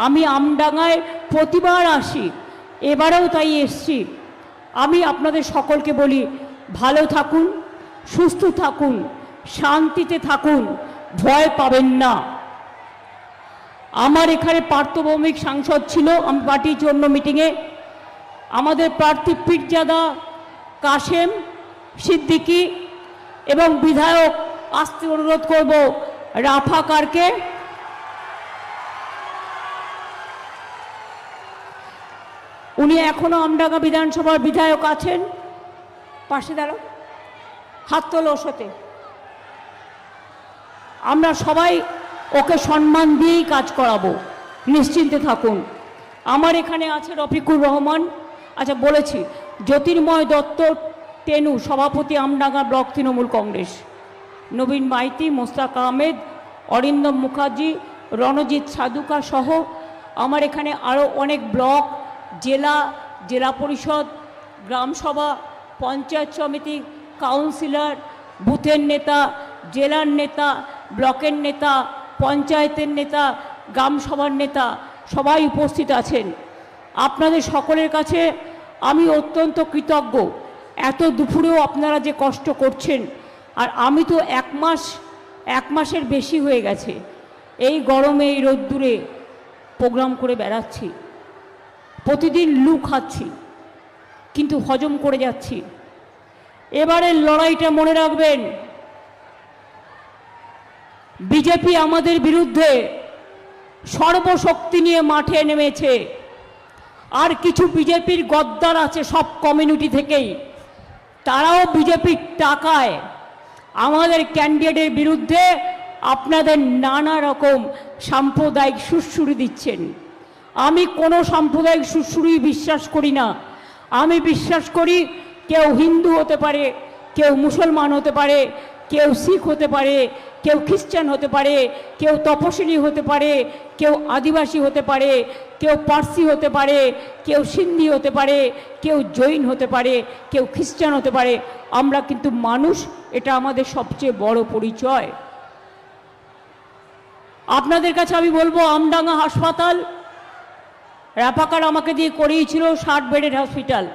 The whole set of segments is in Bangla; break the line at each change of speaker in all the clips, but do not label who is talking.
আমি আমডাঙ্গায় প্রতিবার আসি, এবারেও তাই এসছি। আমি আপনাদের সকলকে বলি, ভালো থাকুন, সুস্থ থাকুন, শান্তিতে থাকুন, ভয় পাবেন না। আমার এখানে পার্থভৌমিক সাংসদ ছিল আমি পার্টির জন্য মিটিংয়ে। আমাদের প্রার্থী পীরজাদা কাশেম সিদ্দিকী এবং বিধায়ক আসতে অনুরোধ করব রাফাকারকে। উনি এখনো আমডাঙ্গা বিধানসভার বিধায়ক আছেন। পাশে দাঁড়াও, হাত তোলো ওর সাথে। আমরা সবাই ওকে সম্মান দিয়েই কাজ করাবো, নিশ্চিন্তে থাকুন। আমার এখানে আছে রফিকুর রহমান, আচ্ছা বলেছি, জ্যোতির্ময় দত্ত টেনু সভাপতি আমডাঙ্গা ব্লক তৃণমূল কংগ্রেস, নবীন মাইতি, মোস্তাক আহমেদ, অরিন্দম মুখার্জি, রণজিৎ সাধুকা সহ আমার এখানে আরও অনেক ব্লক, জেলা, জেলা পরিষদ, গ্রামসভা, পঞ্চায়েত সমিতি, কাউন্সিলর, বুথের নেতা, জেলার নেতা, ব্লকের নেতা, পঞ্চায়েতের নেতা, গ্রামসভার নেতা সবাই উপস্থিত আছেন। আপনাদের সকলের কাছে আমি অত্যন্ত কৃতজ্ঞ। এত দুপুরেও আপনারা যে কষ্ট করছেন, আর আমি তো এক মাসের বেশি হয়ে গেছে এই গরমে, এই রোদ্দুরে প্রোগ্রাম করে বেড়াচ্ছি, প্রতিদিন লু খাচ্ছি, কিন্তু হজম করে যাচ্ছি। এবারের লড়াইটা মনে রাখবেন, বিজেপি আমাদের বিরুদ্ধে সর্বশক্তি নিয়ে মাঠে নেমেছে। আর কিছু বিজেপির গদ্দার আছে সব কমিউনিটি থেকেই, তারাও বিজেপির টাকায় আমাদের ক্যান্ডিডেটের বিরুদ্ধে আপনাদের নানা রকম সাম্প্রদায়িক সুড়সুড়ি দিচ্ছেন। আমি কোনো সাম্প্রদায়িক সুড়সুড়ি বিশ্বাস করি না। আমি বিশ্বাস করি কেউ হিন্দু হতে পারে, কেউ মুসলমান হতে পারে, কেউ শিখ হতে পারে, কেউ খ্রিস্টান হতে পারে, কেউ তপশিলি হতে পারে, কেউ আদিবাসী হতে পারে, কেউ পার্সি হতে পারে, কেউ সিন্ধি হতে পারে, কেউ জৈন হতে পারে, কেউ খ্রিস্টান হতে পারে। আমরা কিন্তু মানুষ, এটা আমাদের সবচেয়ে বড় পরিচয়। আপনাদের কাছে আমি বলবো, আমডাঙ্গা হাসপাতাল রাফাকার আমাকে দিয়ে করিয়েছিল 60 বেডের হসপিটাল,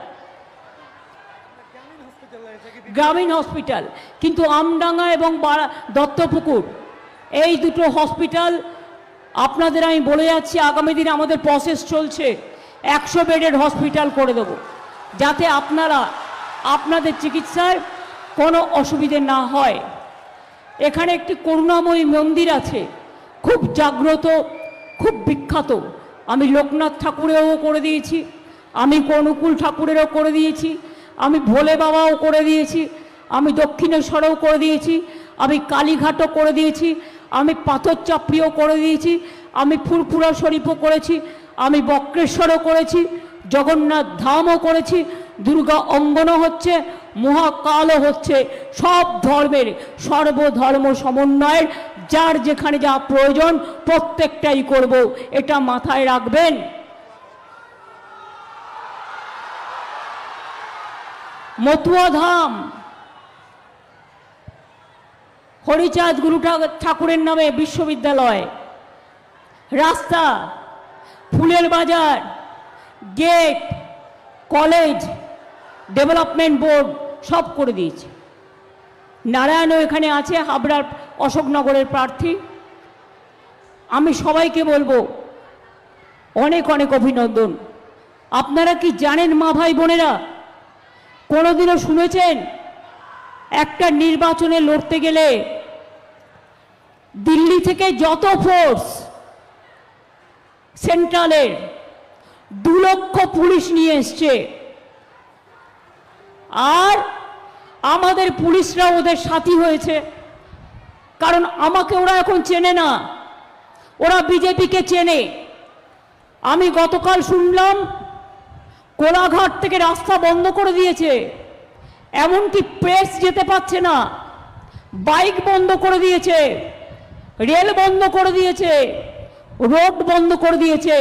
গ্রামীণ হসপিটাল, কিন্তু আমডাঙ্গা এবং দত্তপুকুর এই দুটো হসপিটাল আপনাদের আমি বলে যাচ্ছি, আগামী দিনে আমাদের প্রসেস চলছে, 100 বেডের হসপিটাল করে দেব, যাতে আপনাদের চিকিৎসায় কোনো অসুবিধে না হয়। এখানে একটি করুণাময়ী মন্দির আছে, খুব জাগ্রত, খুব বিখ্যাত। আমি লোকনাথ ঠাকুরেরও করে দিয়েছি, আমি অনুকূল ঠাকুরেরও করে দিয়েছি, আমি ভোলে বাবাও করে দিয়েছি, আমি দক্ষিণেশ্বরেও করে দিয়েছি, আমি কালীঘাটও করে দিয়েছি, আমি পাথর চাপড়িও করে দিয়েছি, আমি ফুরফুরা শরীফও করেছি, আমি বক্রেশ্বরও করেছি, জগন্নাথ ধামও করেছি, দুর্গা অঙ্গনও হচ্ছে, মহাকালও হচ্ছে। সব ধর্মের, সর্বধর্ম সমন্বয়ের যার যেখানে যা প্রয়োজন প্রত্যেকটাই করব, এটা মাথায় রাখবেন। মতুয়া ধাম, হরিচাঁদ গুরু ঠাকুরের নামে বিশ্ববিদ্যালয়, রাস্তা, ফুলের বাজার, গেট, কলেজ, ডেভেলপমেন্ট বোর্ড সব করে দিয়েছে। নারায়ণও এখানে আছে, হাবড়ার অশোকনগরের প্রার্থী। আমি সবাইকে বলবো অনেক অনেক অভিনন্দন। আপনারা কি জানেন মা ভাই বোনেরা, কোনোদিনও শুনেছেন একটা নির্বাচনে লড়তে গেলে দিল্লি থেকে যত ফোর্স, সেন্ট্রালের 2 লক্ষ পুলিশ নিয়ে এসছে, আর আমাদের পুলিশরা ওদের সাথী হয়েছে, কারণ আমাকে ওরা এখন চেনে না, ওরা বিজেপিকে চেনে। আমি গতকাল শুনলাম কোলাঘাট থেকে রাস্তা বন্ধ করে দিয়েছে, এমনকি প্রেস যেতে পারছে না, বাইক বন্ধ করে দিয়েছে, রেল বন্ধ করে দিয়েছে, রোড বন্ধ করে দিয়েছে।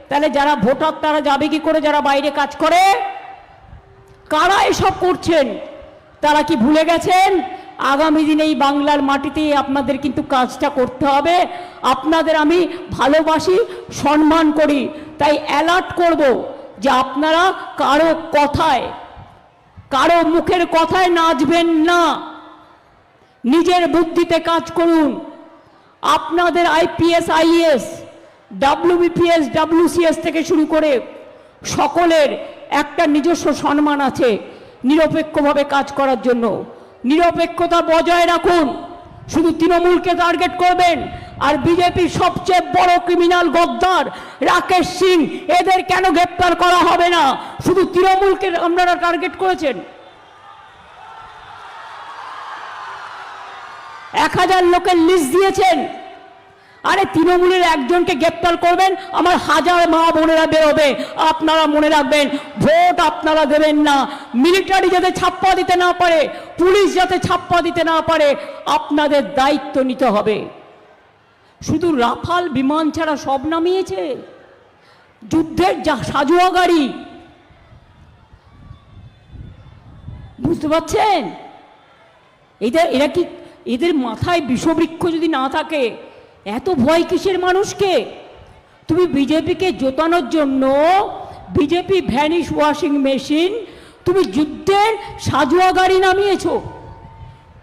তাহলে যারা ভোটার তারা যাবে কি করে, যারা বাইরে কাজ করে? কারা এসব করছেন? তারা কি ভুলে গেছেন আগামী দিনে এই বাংলার মাটিতেই আপনাদের কিন্তু কাজটা করতে হবে। আপনাদের আমি ভালোবাসি, সম্মান করি, তাই অ্যালার্ট করব যে আপনারা কারো কথায়, কারো মুখের কথায় নাচবেন না, নিজের বুদ্ধিতে কাজ করুন। আপনাদের আইপিএস, আইএস, ডব্লিউবিপিএস, ডব্লিউসিএস থেকে শুরু করে সকলের একটা নিজস্ব সম্মান আছে নিরপেক্ষভাবে কাজ করার জন্য। নিরপেক্ষতা বজায় রাখুন। শুধু তৃণমূলকে টার্গেট করবেন আর বিজেপির সবচেয়ে বড় ক্রিমিনাল গদ্দার রাকেশ সিং, এদের কেন গ্রেপ্তার করা হবে না? শুধু তৃণমূলকে আপনারা টার্গেট করেছেন। 1000 লোকের লিস্ট দিয়েছেন। আরে তৃণমূলের একজনকে গ্রেপ্তার করবেন, আমার 1000 মা বোনেরা বেরোবে। আপনারা মনে রাখবেন, ভোট আপনারা দেবেন না। মিলিটারি যাতে ছাপ্পা দিতে না পারে, পুলিশ যাতে ছাপ্পা দিতে না পারে, আপনাদের দায়িত্ব নিতে হবে। শুধু রাফাল বিমান ছাড়া সব নামিয়েছে, যুদ্ধের সাজোয়া গাড়ি। বুঝতে পারছেন? এরা কি, এদের মাথায় বিষবৃক্ষ যদি না থাকে, এত ভয় কিসের মানুষকে? তুমি বিজেপিকে জোতানোর জন্য বিজেপি ভ্যানিশ ওয়াশিং মেশিন, তুমি যুদ্ধের সাজোয়া গাড়ি নামিয়েছো।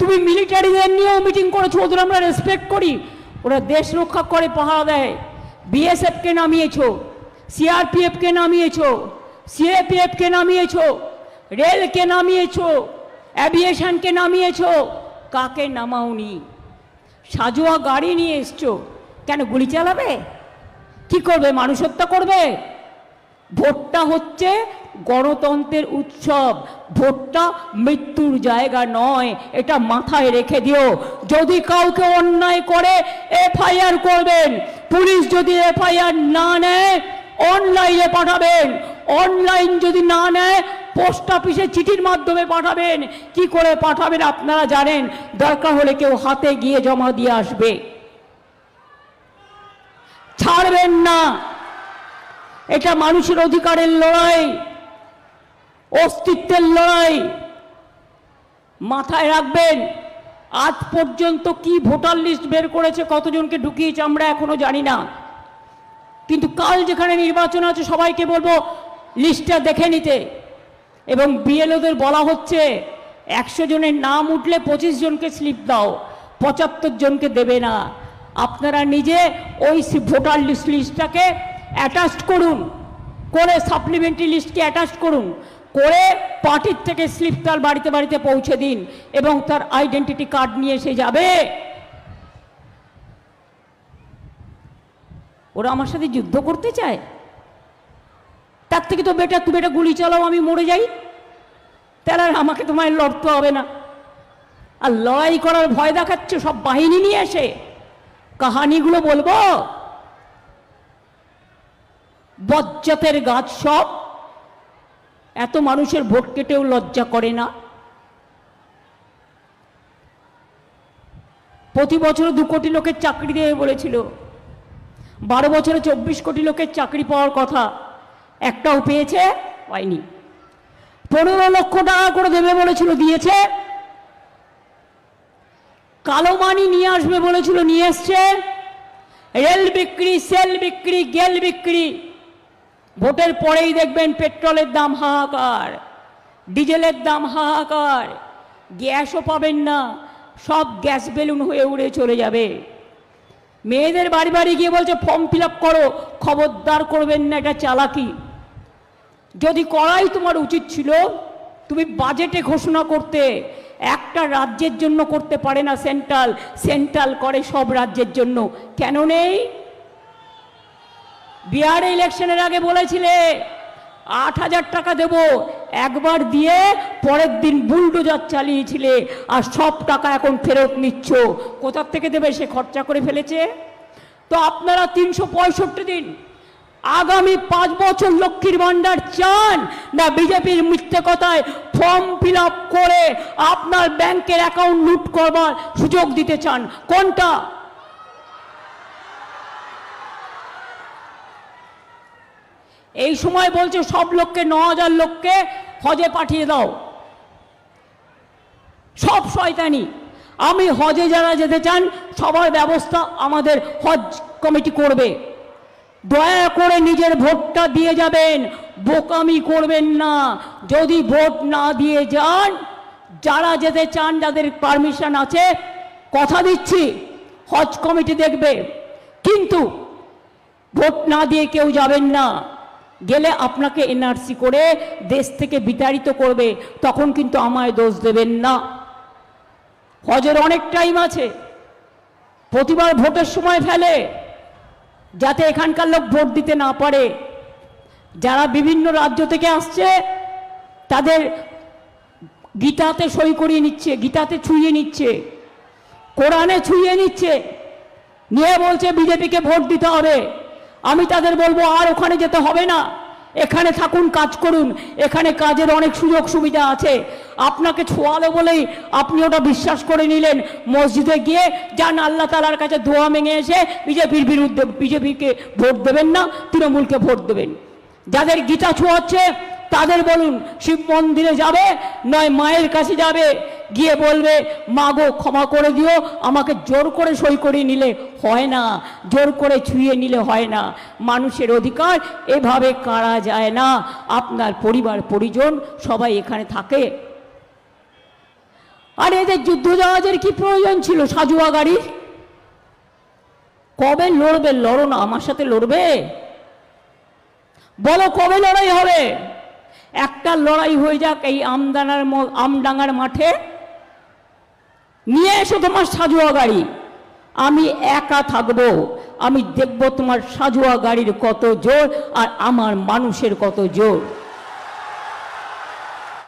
তুমি মিলিটারিদের নিয়েও মিটিং করেছো, ওদের আমরা রেসপেক্ট করি, ওরা দেশ রক্ষা করে, পাহারা দেয়। বিএসএফকে নামিয়েছো, সিআরপিএফকে নামিয়েছো, সিএপিএফকে নামিয়েছো, রেলকে নামিয়েছো, অ্যাভিয়েশনকে নামিয়েছো। কাকে নামাওনি? সাজোয়া গাড়ি নিয়ে এসছো, কেন গুলি চালাবে? কি করবে? মানুষ হত্যা করবে? ভোটটা হচ্ছে গণতন্ত্রের উৎসব, ভোটটা মৃত্যুর জায়গা নয়, এটা মাথায় রেখে দিও। যদি কাউকে অন্যায় করে এফআইআর করবেন, পুলিশ যদি এফআইআর না নেয় অনলাইনে পাঠাবেন, অনলাইন যদি না নেয় পোস্ট অফিসে চিঠির মাধ্যমে পাঠাবেন। কি করে পাঠাবেন আপনারা জানেন, দরকার হলে কেউ হাতে গিয়ে জমা দিয়ে আসবে। ছাড়বেন না, এটা মানুষের অধিকারের লড়াই, অস্তিত্বের লড়াই। মাথায় রাখবেন, আজ পর্যন্ত কি ভোটার লিস্ট বের করেছে, কতজনকে ঢুকিয়েছে আমরা এখনো জানি না, কিন্তু কাল যেখানে নির্বাচন আছে সবাইকে বলবো লিস্টটা দেখে নিতে। এবং বিএলওদের বলা হচ্ছে 100 জনের নাম উঠলে 25 জনকে স্লিপ দাও, 75 জনকে দেবে না। আপনারা নিজে ওই ভোটার লিস্টটাকে অ্যাটাচ করুন, করে সাপ্লিমেন্টারি লিস্টকে অ্যাটাচ করুন, করে পার্টির থেকে স্লিপ তার বাড়িতে বাড়িতে পৌঁছে দিন এবং তার আইডেন্টিটি কার্ড নিয়ে এসে যাবে। ওরা আমার সাথে যুদ্ধ করতে চায়, তার থেকে তো বেটার তুমি এটা গুলি চালাও, আমি মরে যাই, তাহলে আমাকে তোমায় লড়তে হবে না। আর লড়াই করার ভয় দেখাচ্ছে সব বাহিনী নিয়ে এসে, কাহানিগুলো বলবো। বজ্জাতের গাছ সব, এত মানুষের ভোট কেটেও লজ্জা করে না। প্রতি বছর 2 কোটি লোকের চাকরি দেবে বলেছিল, 12 বছরে 24 কোটি লোকের চাকরি পাওয়ার কথা, একটাও পেয়েছে? পায়নি। 15 লক্ষ টাকা করে দেবে বলেছিল, দিয়েছে? কালো মানি নিয়ে আসবে বলেছিল, নিয়ে এসছে? রেল বিক্রি, সেল বিক্রি, গেল বিক্রি। ভোটের পরেই দেখবেন পেট্রোলের দাম হাহাকার, ডিজেলের দাম হাহাকার, গ্যাসও পাবেন না, সব গ্যাস বেলুন হয়ে উড়ে চলে যাবে। মেয়েদের বাড়ি বাড়ি গিয়ে বলছে ফর্ম ফিল আপ করো, খবরদার করবেন না, এটা চালাকি। যদি করাই তোমার উচিত ছিল, তুমি বাজেটে ঘোষণা করতে, একটা রাজ্যের জন্য করতে পারে না সেন্ট্রাল, সেন্ট্রাল করে সব রাজ্যের জন্য। কেন নেই? বিহারে ইলেকশনের আগে বলেছিলে 8000 টাকা দেব, একবার দিয়ে পরের দিন বুলডোজার চালিয়েছিলে, আর সব টাকা এখন ফেরত নিচ্ছ। কোথার থেকে দেবে? সে খরচা করে ফেলেছে। তো আপনারা 365 দিন, আগামী 5 বছর লক্ষ্মীর ভান্ডার চান না বিজেপির মিথ্যে কথায় ফর্ম ফিল আপ করে আপনার ব্যাংকের অ্যাকাউন্ট লুট করবার সুযোগ দিতে চান? কোনটা? এই সময় বলছে সব লোককে, 9000 লোককে হজে পাঠিয়ে দাও। সব শয়তানি। আমি হজে যারা যেতে চান সবার ব্যবস্থা আমাদের হজ কমিটি করবে। দয়া করে নিজের ভোটটা দিয়ে যাবেন, বোকামি করবেন না। যদি ভোট না দিয়ে যান, যারা যেতে চান, যাদের পারমিশন আছে, কথা দিচ্ছি হজ কমিটি দেখবে। কিন্তু ভোট না দিয়ে কেউ যাবেন না, গেলে আপনাকে এনআরসি করে দেশ থেকে বিতাড়িত করবে, তখন কিন্তু আমায় দোষ দেবেন না। হজের অনেক টাইম আছে, প্রতিবার ভোটের সময় ফেলে যাতে এখানকার লোক ভোট দিতে না পারে। যারা বিভিন্ন রাজ্য থেকে আসছে তাদের গীতাতে সই করিয়ে নিচ্ছে, গীতাতে ছুঁয়ে নিচ্ছে, কোরআনে ছুঁয়ে নিচ্ছে, নিয়ে বলছে বিজেপিকে ভোট দিতে হবে। আমি তাদের বলবো আর ওখানে যেতে হবে না, এখানে থাকুন, কাজ করুন, এখানে কাজের অনেক সুযোগ সুবিধা আছে। আপনাকে ছোঁয়ালো বলেই আপনি ওটা বিশ্বাস করে নিলেন, মসজিদে গিয়ে যান আল্লাহ তাআলার কাছে দোয়া মেঙে এসে বিজেপির বিরুদ্ধে, বিজেপিকে ভোট দেবেন না, তৃণমূলকে ভোট দেবেন। যাদের গীতা ছোঁয়াচ্ছে তাদের বলুন শিব মন্দিরে যাবে, নয় মায়ের কাছে যাবে, গিয়ে বলবে মা গো ক্ষমা করে দিও, আমাকে জোর করে সই করিয়ে নিলে হয় না, জোর করে ছুঁয়ে নিলে হয় না। মানুষের অধিকার এভাবে কাড়া যায় না। আপনার পরিবার পরিজন সবাই এখানে থাকে। আর এদের যুদ্ধজাহাজের কি প্রয়োজন ছিল সাজুয়া গাড়ির? কবে লড়বে? লড়ো না, আমার সাথে লড়বে? বলো কবে লড়াই হবে? একটা লড়াই হয়ে যাক এই আমডাঙ্গার মাঠে, নিয়ে এসো তোমার সাজুয়া গাড়ি, আমি একা থাকবো, আমি দেখবো তোমার সাজুয়া গাড়ির কত জোর আর আমার মানুষের কত জোর।